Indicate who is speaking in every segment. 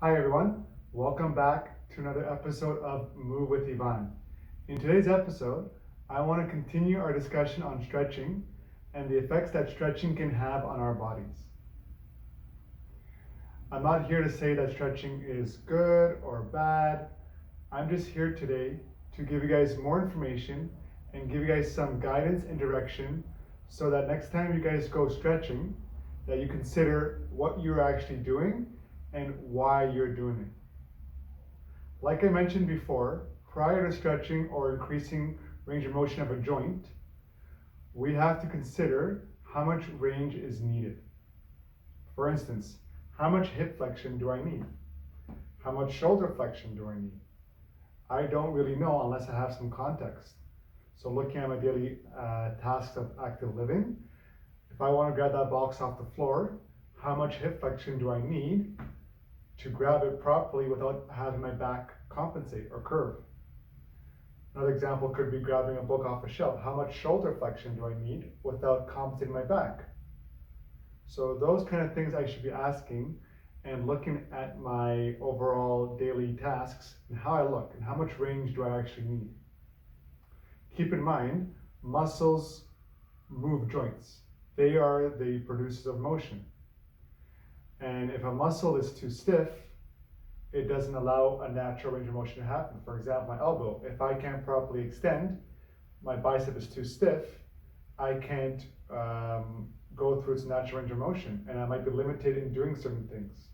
Speaker 1: Hi everyone, welcome back to another episode of Move with Ivan. In today's episode, I want to continue our discussion on stretching and the effects that stretching can have on our bodies. I'm not here to say that stretching is good or bad. I'm just here today to give you guys more information and give you guys some guidance and direction so that next time you guys go stretching, that you consider what you're actually doing and why you're doing it. Like I mentioned before, prior to stretching or increasing range of motion of a joint, we have to consider how much range is needed. For instance, how much hip flexion do I need? How much shoulder flexion do I need? I don't really know unless I have some context. So looking at my daily tasks of active living, if I want to grab that box off the floor, how much hip flexion do I need to grab it properly without having my back compensate or curve? Another example could be grabbing a book off a shelf. How much shoulder flexion do I need without compensating my back? So those kind of things I should be asking and looking at my overall daily tasks and how I look and how much range do I actually need. Keep in mind, muscles move joints. They are the producers of motion. And if a muscle is too stiff, it doesn't allow a natural range of motion to happen. For example, my elbow, if I can't properly extend, my bicep is too stiff, I can't go through its natural range of motion, and I might be limited in doing certain things.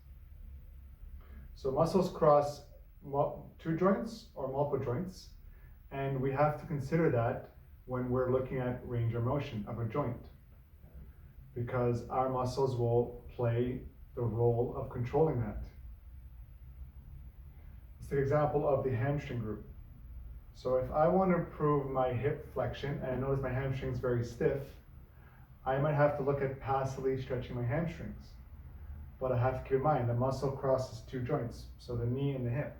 Speaker 1: So muscles cross two joints or multiple joints, and we have to consider that when we're looking at range of motion of a joint, because our muscles will play the role of controlling that. It's the example of the hamstring group. So if I want to improve my hip flexion and I notice my hamstring is very stiff, I might have to look at passively stretching my hamstrings. But I have to keep in mind the muscle crosses two joints, so the knee and the hip.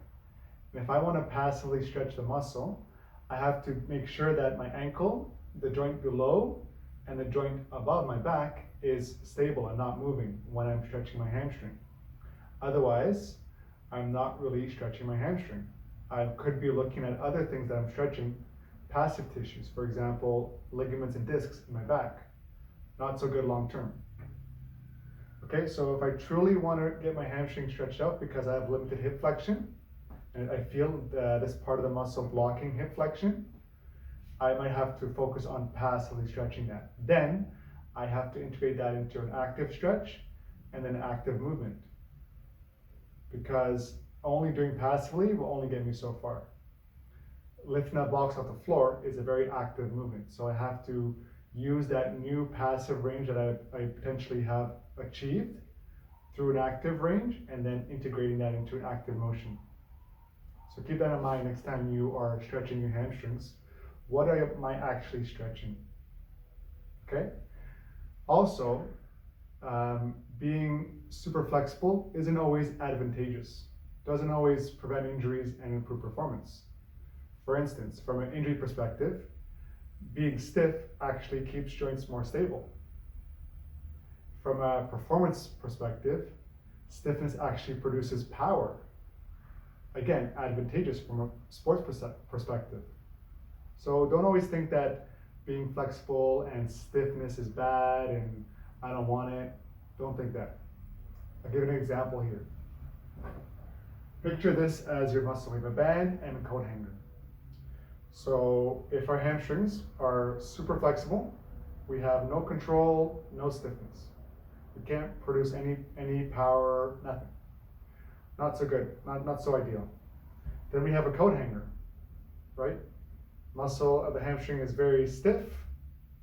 Speaker 1: And if I want to passively stretch the muscle, I have to make sure that my ankle, the joint below, and the joint above my back is stable and not moving when I'm stretching my hamstring. Otherwise, I'm not really stretching my hamstring. I could be looking at other things that I'm stretching, passive tissues, for example, ligaments and discs in my back. Not so good long term. Okay, so if I truly want to get my hamstring stretched out because I have limited hip flexion, and I feel this part of the muscle blocking hip flexion, I might have to focus on passively stretching that. Then I have to integrate that into an active stretch and then active movement, because only doing passively will only get me so far. Lifting that box off the floor is a very active movement, so I have to use that new passive range that I potentially have achieved through an active range and then integrating that into an active motion. So keep that in mind next time you are stretching your hamstrings. What am I actually stretching? Okay? Also, being super flexible isn't always advantageous. Doesn't always prevent injuries and improve performance. For instance, from an injury perspective, being stiff actually keeps joints more stable. From a performance perspective, stiffness actually produces power. Again, advantageous from a sports perspective. So don't always think that being flexible and stiffness is bad and I don't want it. Don't think that. I'll give an example here. Picture this as your muscle. We have a band and a coat hanger. So if our hamstrings are super flexible, we have no control, no stiffness. We can't produce any power, nothing. Not so good, not so ideal. Then we have a coat hanger, right? Muscle of the hamstring is very stiff,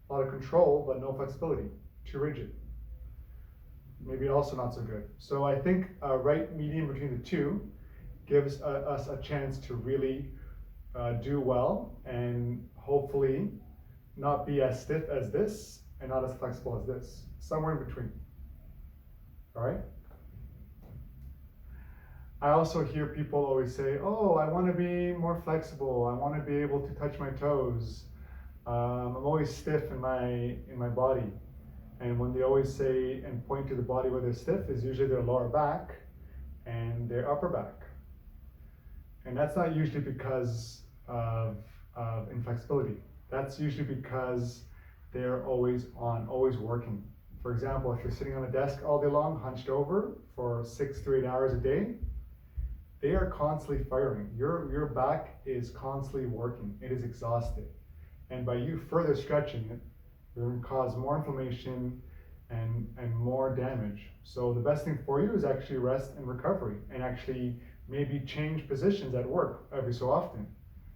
Speaker 1: a lot of control, but no flexibility, too rigid. Maybe also not so good. So I think a right medium between the two gives us a chance to really do well and hopefully not be as stiff as this and not as flexible as this. Somewhere in between. All right? I also hear people always say, oh, I want to be more flexible. I want to be able to touch my toes. I'm always stiff in my body. And when they always say and point to the body where they're stiff is usually their lower back and their upper back. And that's not usually because of inflexibility. That's usually because they're always on, always working. For example, if you're sitting on a desk all day long, hunched over for 6 to 8 hours a day, they are constantly firing. Your back is constantly working. It is exhausted. And by you further stretching it, you're going to cause more inflammation and more damage. So the best thing for you is actually rest and recovery, and actually maybe change positions at work every so often,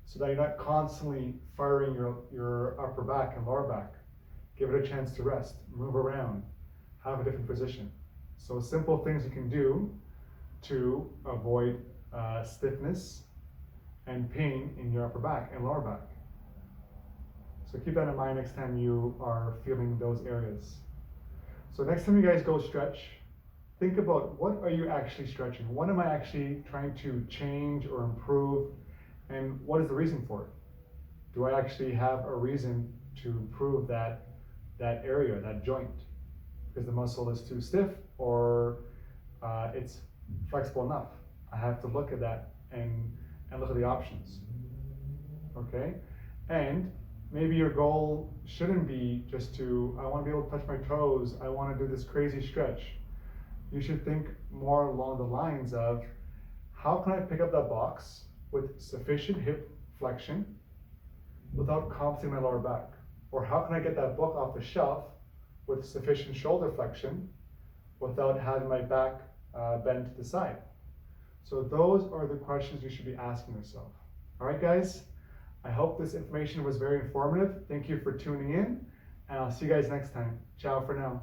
Speaker 1: so that you're not constantly firing your upper back and lower back. Give it a chance to rest, move around, have a different position. So simple things you can do to avoid stiffness and pain in your upper back and lower back. So keep that in mind next time you are feeling those areas. So next time you guys go stretch, think about, what are you actually stretching? What am I actually trying to change or improve? And what is the reason for it? Do I actually have a reason to improve that area, that joint? Because the muscle is too stiff, or it's flexible enough. I have to look at that and look at the options. Okay? And maybe your goal shouldn't be just to, I want to be able to touch my toes, I want to do this crazy stretch. You should think more along the lines of, how can I pick up that box with sufficient hip flexion without compensating my lower back? Or how can I get that book off the shelf with sufficient shoulder flexion without having my back bend to the side? So those are the questions you should be asking yourself. All right, guys? I hope this information was very informative. Thank you for tuning in, and I'll see you guys next time. Ciao for now.